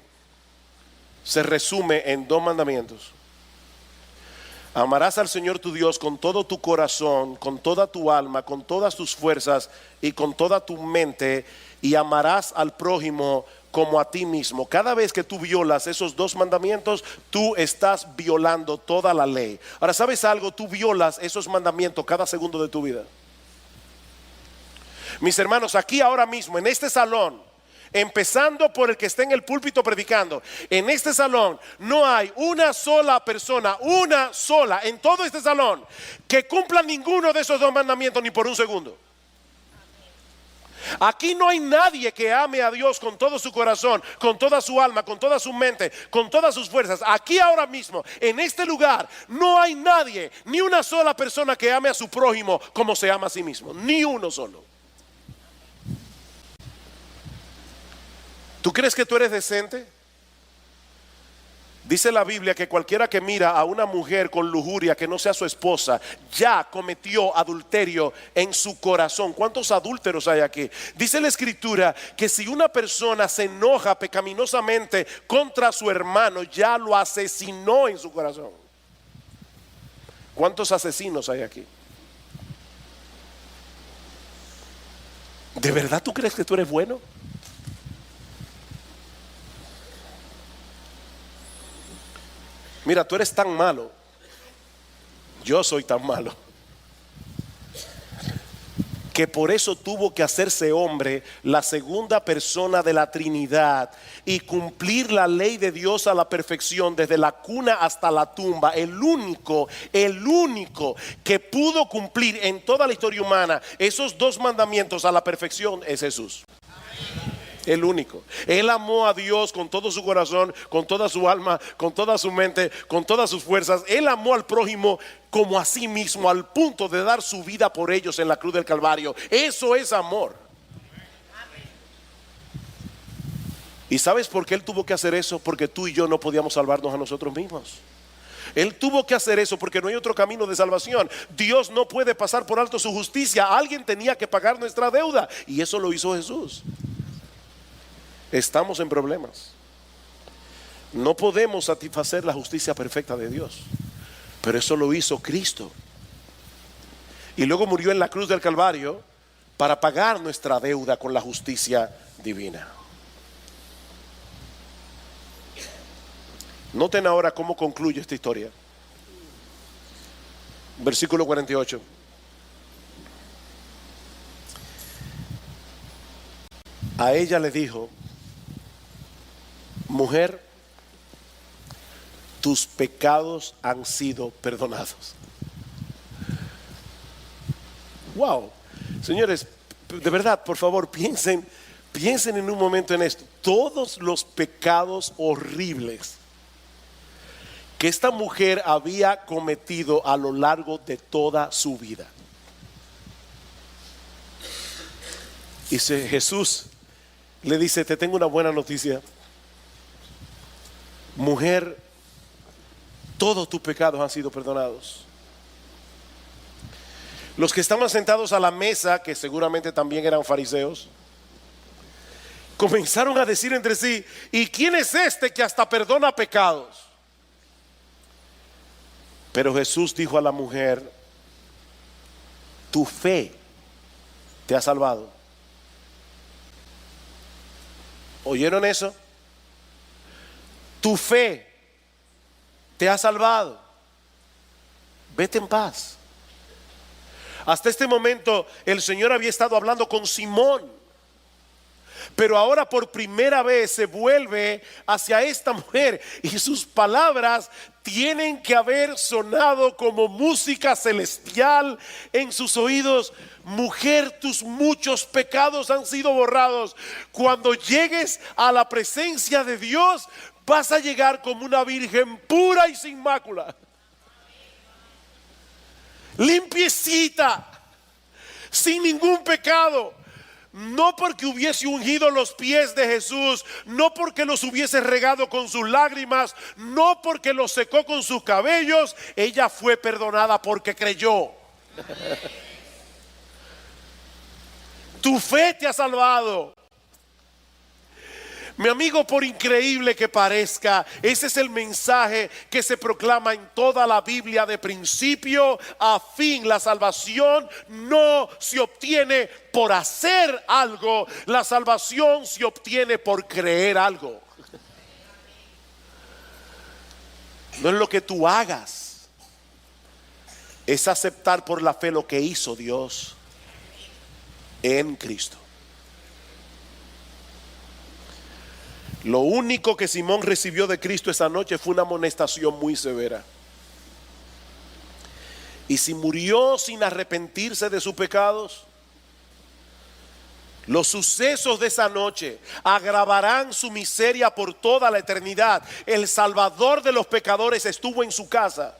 S1: se resume en 2 mandamientos. Amarás al Señor tu Dios con todo tu corazón, con toda tu alma, con todas tus fuerzas y con toda tu mente, y amarás al prójimo como a ti mismo. Cada vez que tú violas esos 2 mandamientos, tú estás violando toda la ley. Ahora, ¿sabes algo? Tú violas esos mandamientos cada segundo de tu vida. Mis hermanos, aquí ahora mismo, en este salón, empezando por el que está en el púlpito predicando, en este salón no hay una sola persona, una sola en todo este salón, que cumpla ninguno de esos 2 mandamientos ni por un segundo. Aquí no hay nadie que ame a Dios con todo su corazón, con toda su alma, con toda su mente, con todas sus fuerzas. Aquí ahora mismo, en este lugar, no hay nadie, ni una sola persona que ame a su prójimo como se ama a sí mismo, ni uno solo. ¿Tú crees que tú eres decente? Dice la Biblia que cualquiera que mira a una mujer con lujuria que no sea su esposa, ya cometió adulterio en su corazón. ¿Cuántos adúlteros hay aquí? Dice la Escritura que si una persona se enoja pecaminosamente contra su hermano, ya lo asesinó en su corazón. ¿Cuántos asesinos hay aquí? ¿De verdad tú crees que tú eres bueno? Mira, tú eres tan malo, yo soy tan malo, que por eso tuvo que hacerse hombre, la segunda persona de la Trinidad, y cumplir la ley de Dios a la perfección, desde la cuna hasta la tumba. El único que pudo cumplir en toda la historia humana esos 2 mandamientos a la perfección es Jesús. El único. Él amó a Dios con todo su corazón, con toda su alma, con toda su mente, con todas sus fuerzas. Él amó al prójimo como a sí mismo, al punto de dar su vida por ellos en la cruz del Calvario. Eso es amor. ¿Y sabes por qué Él tuvo que hacer eso? Porque tú y yo no podíamos salvarnos a nosotros mismos. Él tuvo que hacer eso porque no hay otro camino de salvación. Dios no puede pasar por alto su justicia. Alguien tenía que pagar nuestra deuda, y eso lo hizo Jesús. Estamos en problemas. No podemos satisfacer la justicia perfecta de Dios, pero eso lo hizo Cristo. Y luego murió en la cruz del Calvario para pagar nuestra deuda con la justicia divina. Noten ahora cómo concluye esta historia. Versículo 48. A ella le dijo: mujer, tus pecados han sido perdonados. Wow, señores, de verdad, por favor, piensen en un momento en esto. Todos los pecados horribles que esta mujer había cometido a lo largo de toda su vida. Y Jesús le dice: te tengo una buena noticia. Mujer, todos tus pecados han sido perdonados. Los que estaban sentados a la mesa, que seguramente también eran fariseos, comenzaron a decir entre sí: ¿y quién es este que hasta perdona pecados? Pero Jesús dijo a la mujer: Tu fe te ha salvado. ¿Oyeron eso? Tu fe te ha salvado. Vete en paz. Hasta este momento el Señor había estado hablando con Simón, pero ahora por primera vez se vuelve hacia esta mujer y sus palabras tienen que haber sonado como música celestial en sus oídos. Mujer, tus muchos pecados han sido borrados. Cuando llegues a la presencia de Dios, vas a llegar como una virgen pura y sin mácula, limpiecita, sin ningún pecado. No porque hubiese ungido los pies de Jesús, no porque los hubiese regado con sus lágrimas, no porque los secó con sus cabellos. Ella fue perdonada porque creyó. Tu fe te ha salvado. Mi amigo, por increíble que parezca, ese es el mensaje que se proclama en toda la Biblia de principio a fin. La salvación no se obtiene por hacer algo, la salvación se obtiene por creer algo. No es lo que tú hagas, es aceptar por la fe lo que hizo Dios en Cristo. Lo único que Simón recibió de Cristo esa noche fue una amonestación muy severa. Y si murió sin arrepentirse de sus pecados, los sucesos de esa noche agravarán su miseria por toda la eternidad. El Salvador de los pecadores estuvo en su casa,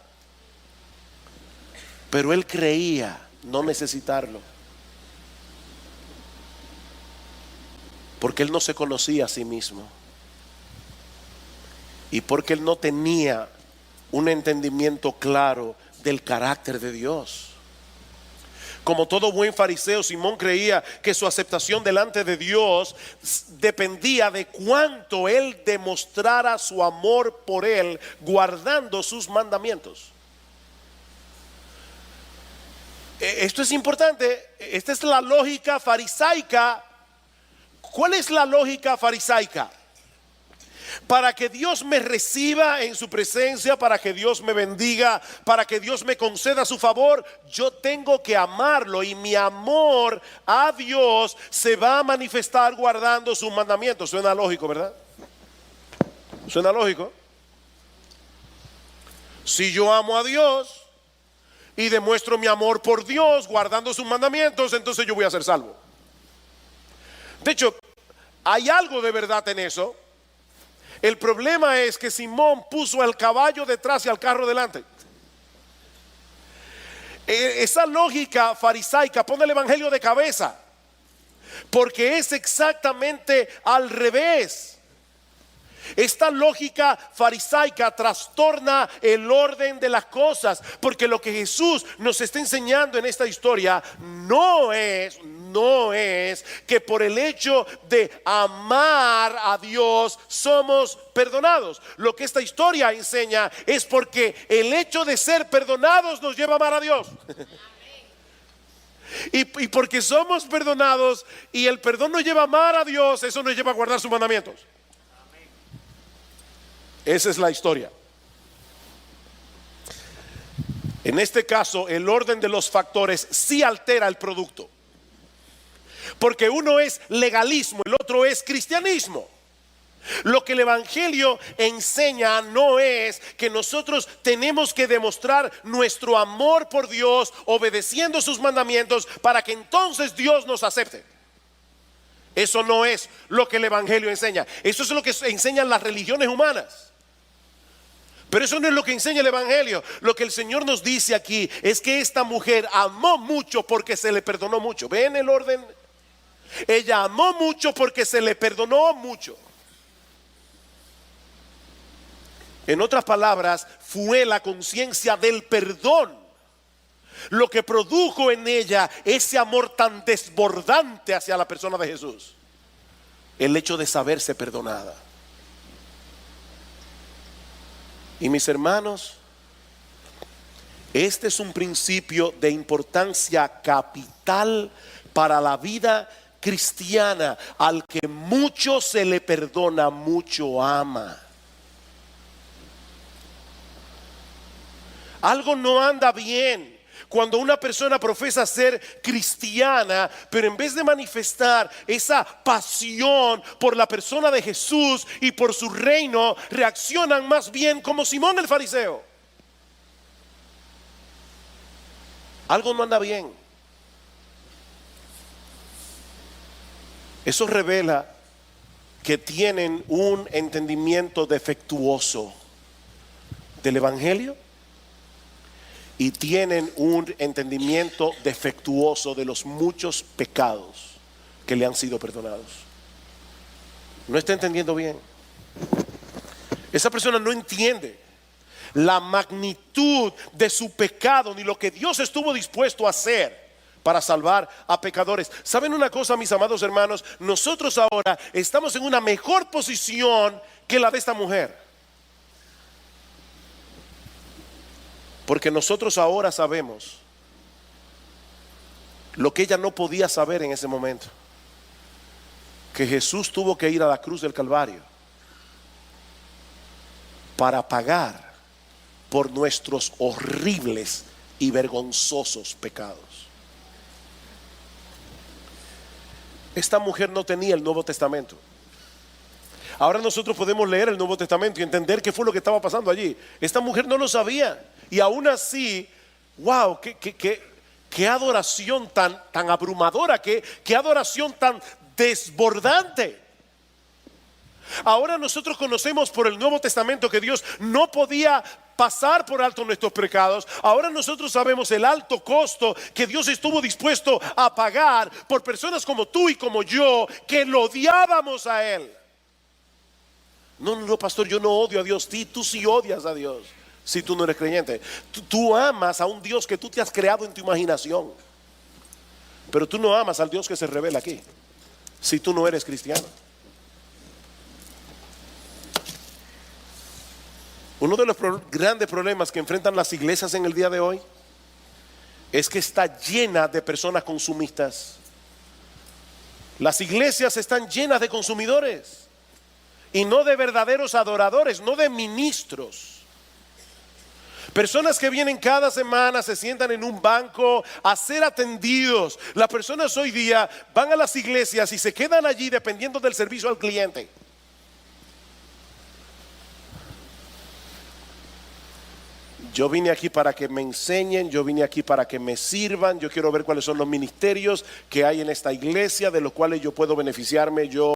S1: pero él creía no necesitarlo, porque él no se conocía a sí mismo. Y porque él no tenía un entendimiento claro del carácter de Dios. Como todo buen fariseo, Simón creía que su aceptación delante de Dios dependía de cuánto él demostrara su amor por él, guardando sus mandamientos. Esto es importante. Esta es la lógica farisaica. ¿Cuál es la lógica farisaica? Para que Dios me reciba en su presencia, para que Dios me bendiga, para que Dios me conceda su favor, yo tengo que amarlo, y mi amor a Dios se va a manifestar guardando sus mandamientos. Suena lógico, ¿verdad? Suena lógico. Si yo amo a Dios y demuestro mi amor por Dios guardando sus mandamientos, entonces yo voy a ser salvo. De hecho, hay algo de verdad en eso. El problema es que Simón puso al caballo detrás y al carro delante. Esa lógica farisaica pone el evangelio de cabeza, porque es exactamente al revés. Esta lógica farisaica trastorna el orden de las cosas, porque lo que Jesús nos está enseñando en esta historia no es que por el hecho de amar a Dios somos perdonados. Lo que esta historia enseña es porque el hecho de ser perdonados nos lleva a amar a Dios. Y porque somos perdonados y el perdón nos lleva a amar a Dios, eso nos lleva a guardar sus mandamientos. Esa es la historia. En este caso, el orden de los factores sí altera el producto, porque uno es legalismo, el otro es cristianismo. Lo que el evangelio enseña no es que nosotros tenemos que demostrar nuestro amor por Dios obedeciendo sus mandamientos para que entonces Dios nos acepte. Eso no es lo que el evangelio enseña. Eso es lo que enseñan las religiones humanas. Pero eso no es lo que enseña el evangelio. Lo que el Señor nos dice aquí es que esta mujer amó mucho porque se le perdonó mucho. ¿Ven el orden? Ella amó mucho porque se le perdonó mucho. En otras palabras, fue la conciencia del perdón lo que produjo en ella ese amor tan desbordante hacia la persona de Jesús. El hecho de saberse perdonada. Y mis hermanos, Este es un principio de importancia capital para la vida cristiana. Al que mucho se le perdona, mucho ama. Algo no anda bien cuando una persona profesa ser cristiana, pero en vez de manifestar esa pasión por la persona de Jesús y por su reino, reaccionan más bien como Simón el fariseo. Algo no anda bien. Eso revela que tienen un entendimiento defectuoso del evangelio y tienen un entendimiento defectuoso de los muchos pecados que le han sido perdonados. No está entendiendo bien. Esa persona no entiende la magnitud de su pecado ni lo que Dios estuvo dispuesto a hacer para salvar a pecadores. ¿Saben una cosa, mis amados hermanos? Nosotros ahora estamos en una mejor posición que la de esta mujer. Porque nosotros ahora sabemos lo que ella no podía saber en ese momento. Que Jesús tuvo que ir a la cruz del Calvario para pagar por nuestros horribles y vergonzosos pecados. Esta mujer no tenía el Nuevo Testamento. Ahora nosotros podemos leer el Nuevo Testamento y entender qué fue lo que estaba pasando allí. Esta mujer no lo sabía. Y aún así, wow, qué adoración tan abrumadora, qué adoración tan desbordante. Ahora nosotros conocemos por el Nuevo Testamento que Dios no podía pasar por alto nuestros pecados. Ahora nosotros sabemos el alto costo que Dios estuvo dispuesto a pagar por personas como tú y como yo, que lo odiábamos a Él. No, pastor, yo no odio a Dios. Tú sí odias a Dios. Si tú no eres creyente, tú amas a un Dios que tú te has creado en tu imaginación, pero tú no amas al Dios que se revela aquí, si tú no eres cristiano. Uno de los grandes problemas que enfrentan las iglesias en el día de hoy es que está llena de personas consumistas. Las iglesias están llenas de consumidores y no de verdaderos adoradores, no de ministros. Personas que vienen cada semana, se sientan en un banco a ser atendidos. Las personas hoy día van a las iglesias y se quedan allí dependiendo del servicio al cliente. Yo vine aquí para que me enseñen, yo vine aquí para que me sirvan. Yo quiero ver cuáles son los ministerios que hay en esta iglesia, de los cuales yo puedo beneficiarme yo.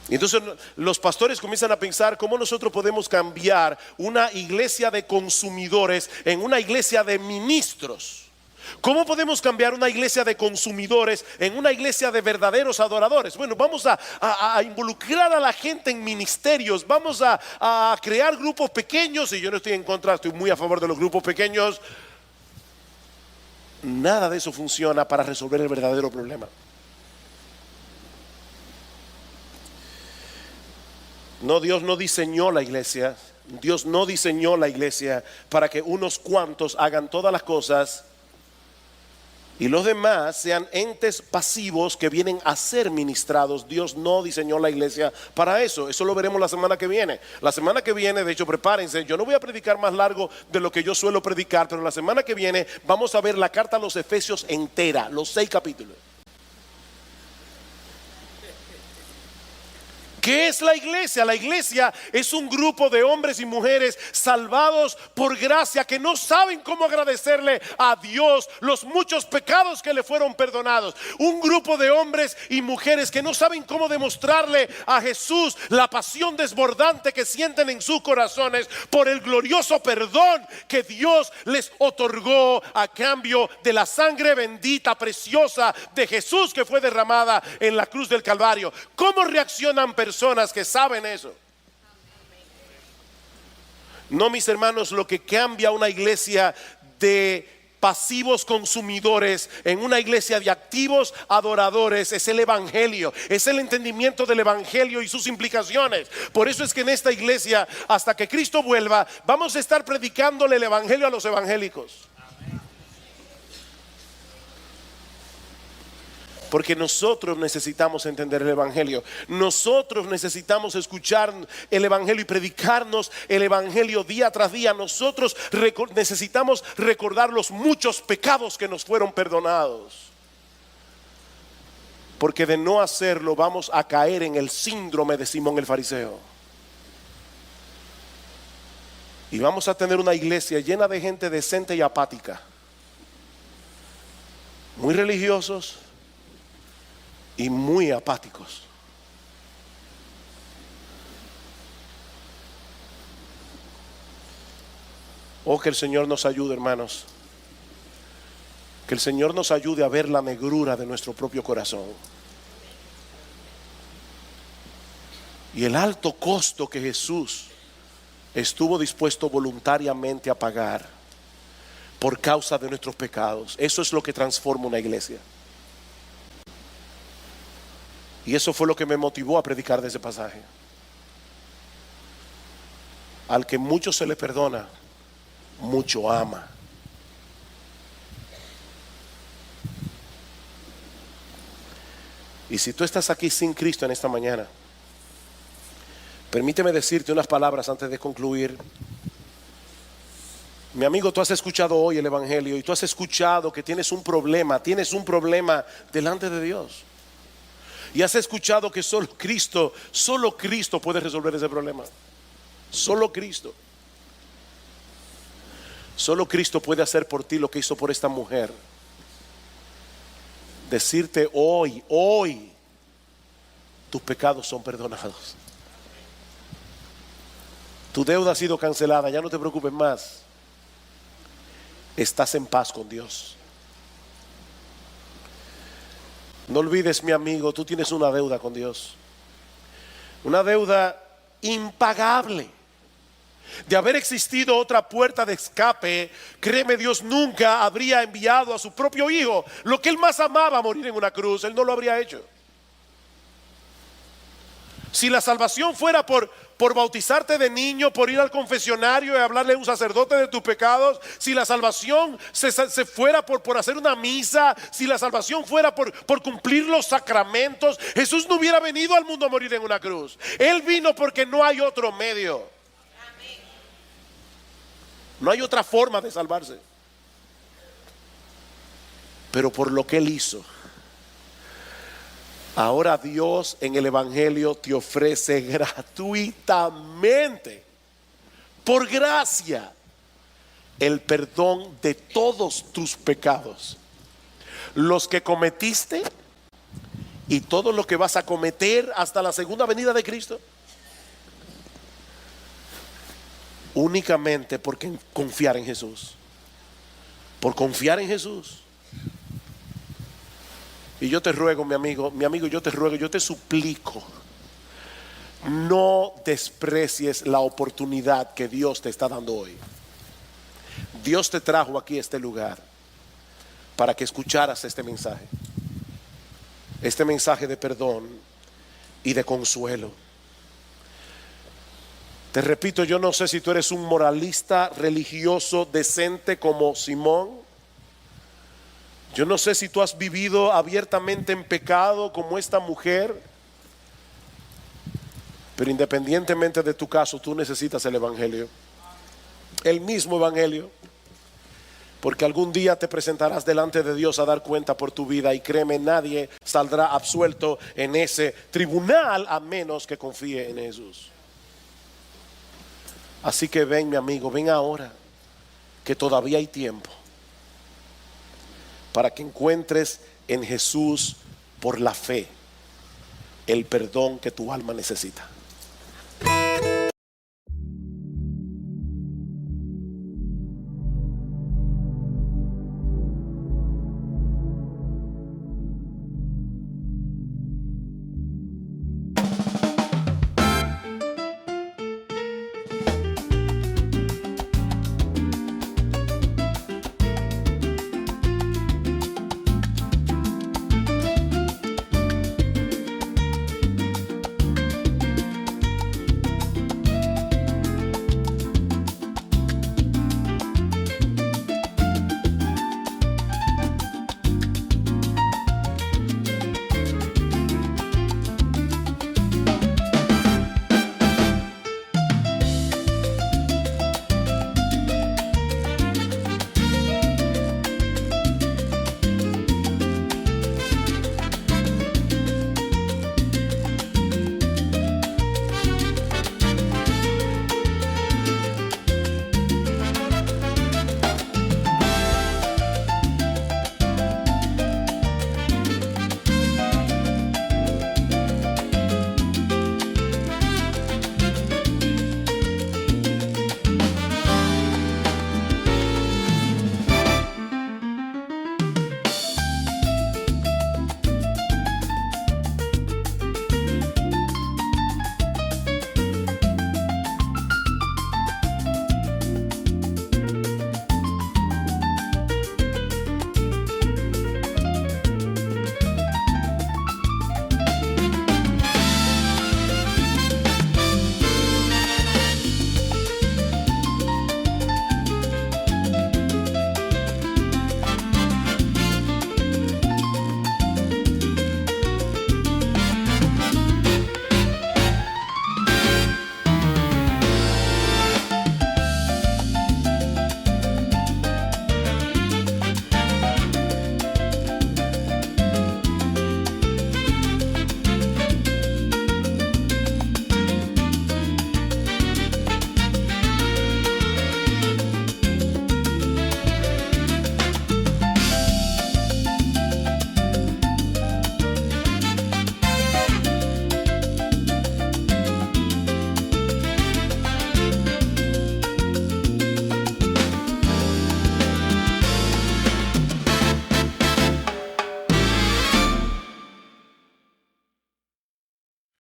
S1: Y entonces los pastores comienzan a pensar cómo nosotros podemos cambiar una iglesia de consumidores en una iglesia de ministros. ¿Cómo podemos cambiar una iglesia de consumidores en una iglesia de verdaderos adoradores? Bueno, vamos a involucrar a la gente en ministerios. Vamos a crear grupos pequeños. Y yo no estoy en contra, estoy muy a favor de los grupos pequeños. Nada de eso funciona para resolver el verdadero problema. No, Dios no diseñó la iglesia. Dios no diseñó la iglesia para que unos cuantos hagan todas las cosas y los demás sean entes pasivos que vienen a ser ministrados. Dios no diseñó la iglesia para eso. Eso lo veremos la semana que viene. La semana que viene, de hecho, prepárense. Yo no voy a predicar más largo de lo que yo suelo predicar, pero la semana que viene vamos a ver la carta a los Efesios entera, los 6 capítulos. ¿Qué es la iglesia? La iglesia es un grupo de hombres y mujeres salvados por gracia que no saben cómo agradecerle a Dios los muchos pecados que le fueron perdonados. Un grupo de hombres y mujeres que no saben cómo demostrarle a Jesús la pasión desbordante que sienten en sus corazones por el glorioso perdón que Dios les otorgó a cambio de la sangre bendita, preciosa de Jesús que fue derramada en la cruz del Calvario. ¿Cómo reaccionan personas que saben eso? No, mis hermanos, lo que cambia una iglesia de pasivos consumidores en una iglesia de activos adoradores. Es el evangelio, es el entendimiento del evangelio y sus implicaciones. Por eso es que en esta iglesia, hasta que Cristo vuelva, vamos a estar predicándole el evangelio a los evangélicos. Porque nosotros necesitamos entender el evangelio. Nosotros necesitamos escuchar el evangelio y predicarnos el evangelio día tras día. Nosotros necesitamos recordar los muchos pecados que nos fueron perdonados. Porque de no hacerlo vamos a caer en el síndrome de Simón el fariseo. Y vamos a tener una iglesia llena de gente decente y apática. Muy religiosos y muy apáticos. Oh, que el Señor nos ayude, hermanos. Que el Señor nos ayude a ver la negrura de nuestro propio corazón y el alto costo que Jesús estuvo dispuesto voluntariamente a pagar por causa de nuestros pecados. Eso es lo que transforma una iglesia. Y eso fue lo que me motivó a predicar de ese pasaje. Al que mucho se le perdona, mucho ama. Y si tú estás aquí sin Cristo en esta mañana, permíteme decirte unas palabras antes de concluir. Mi amigo, tú has escuchado hoy el evangelio y tú has escuchado que tienes un problema delante de Dios. Y has escuchado que solo Cristo puede resolver ese problema. Solo Cristo. Solo Cristo puede hacer por ti lo que hizo por esta mujer. Decirte hoy, tus pecados son perdonados. Tu deuda ha sido cancelada, ya no te preocupes más. Estás en paz con Dios. No olvides, mi amigo, tú tienes una deuda con Dios. Una deuda impagable. De haber existido otra puerta de escape, créeme, Dios nunca habría enviado a su propio hijo, lo que él más amaba, a morir en una cruz. Él no lo habría hecho. Si la salvación fuera por bautizarte de niño, por ir al confesionario y hablarle a un sacerdote de tus pecados, si la salvación se fuera por hacer una misa, si la salvación fuera por cumplir los sacramentos, Jesús no hubiera venido al mundo a morir en una cruz. Él vino porque no hay otro medio. No hay otra forma de salvarse. Pero por lo que Él hizo, ahora Dios en el evangelio te ofrece gratuitamente, por gracia, el perdón de todos tus pecados, los que cometiste y todo lo que vas a cometer hasta la segunda venida de Cristo. Únicamente por confiar en Jesús. Por confiar en Jesús. Y yo te ruego, mi amigo, yo te ruego, yo te suplico, no desprecies la oportunidad que Dios te está dando hoy. Dios te trajo aquí a este lugar para que escucharas este mensaje de perdón y de consuelo. Te repito, yo no sé si tú eres un moralista religioso decente como Simón. Yo no sé si tú has vivido abiertamente en pecado como esta mujer. Pero independientemente de tu caso, tú necesitas el evangelio. El mismo evangelio. Porque algún día te presentarás delante de Dios a dar cuenta por tu vida. Y créeme, nadie saldrá absuelto en ese tribunal a menos que confíe en Jesús. Así que ven, mi amigo, ven ahora, que todavía hay tiempo para que encuentres en Jesús, por la fe, el perdón que tu alma necesita.